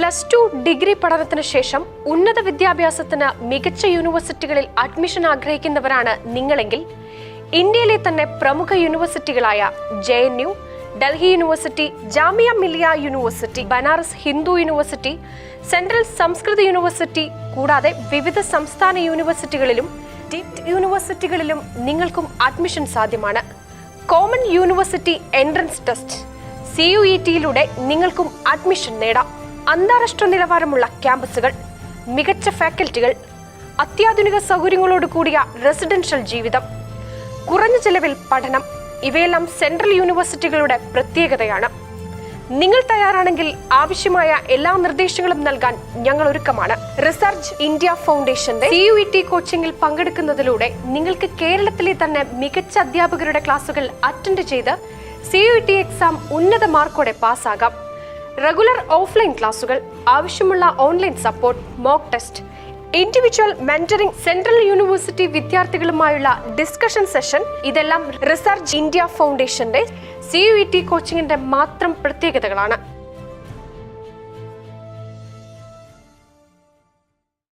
+2 degree പഠനത്തിന് ശേഷം ഉന്നത വിദ്യാഭ്യാസത്തിന് മികച്ച യൂണിവേഴ്സിറ്റികളിൽ അഡ്മിഷൻ ആഗ്രഹിക്കുന്നവരാണ് നിങ്ങളെങ്കിൽ ഇന്ത്യയിലെ തന്നെ പ്രമുഖ യൂണിവേഴ്സിറ്റികളായ JNU, Delhi university, Jamia Millia university, Banaras Hindu university, central Sanskrit university കൂടാതെ വിവിധ സംസ്ഥാന യൂണിവേഴ്സിറ്റികളിലും ഡീംഡ് യൂണിവേഴ്സിറ്റികളിലും നിങ്ങൾക്കും അഡ്മിഷൻ സാധ്യമാണ്. കോമൺ യൂണിവേഴ്സിറ്റി എൻട്രൻസ് ടെസ്റ്റ് CUET-യിലൂടെ നിങ്ങൾക്കും അഡ്മിഷൻ നേടാം. അന്താരാഷ്ട്ര നിലവാരമുള്ള ക്യാമ്പസുകൾ, മികച്ച ഫാക്കൽറ്റികൾ, അത്യാധുനിക സൗകര്യങ്ങളോട് കൂടിയ റെസിഡൻഷ്യൽ ജീവിതം, കുറഞ്ഞ ചെലവിൽ പഠനം, ഇവയെല്ലാം സെൻട്രൽ യൂണിവേഴ്സിറ്റികളുടെ പ്രത്യേകതയാണ്. നിങ്ങൾ തയ്യാറാണെങ്കിൽ ആവശ്യമായ എല്ലാ നിർദ്ദേശങ്ങളും നൽകാൻ ഞങ്ങൾ ഒരുക്കമാണ്. റിസർച്ച് ഇന്ത്യ ഫൗണ്ടേഷന്റെ CUET കോച്ചിങ്ങിൽ പങ്കെടുക്കുന്നതിലൂടെ നിങ്ങൾക്ക് കേരളത്തിലെ തന്നെ മികച്ച അധ്യാപകരുടെ ക്ലാസുകൾ അറ്റൻഡ് ചെയ്ത് CUET എക്സാം ഉന്നത മാർക്കോടെ പാസ്സാകാം. റെഗുലർ ഓഫ്ലൈൻ ക്ലാസുകൾ, ആവശ്യമുള്ള online support, mock test, individual mentoring, central university വിദ്യാർത്ഥികളുമായുള്ള ഡിസ്കഷൻ സെഷൻ, ഇതെല്ലാം റിസർച്ച് ഇന്ത്യ ഫൗണ്ടേഷന്റെ CUET കോച്ചിങ്ങിന്റെ മാത്രം പ്രത്യേകതകളാണ്.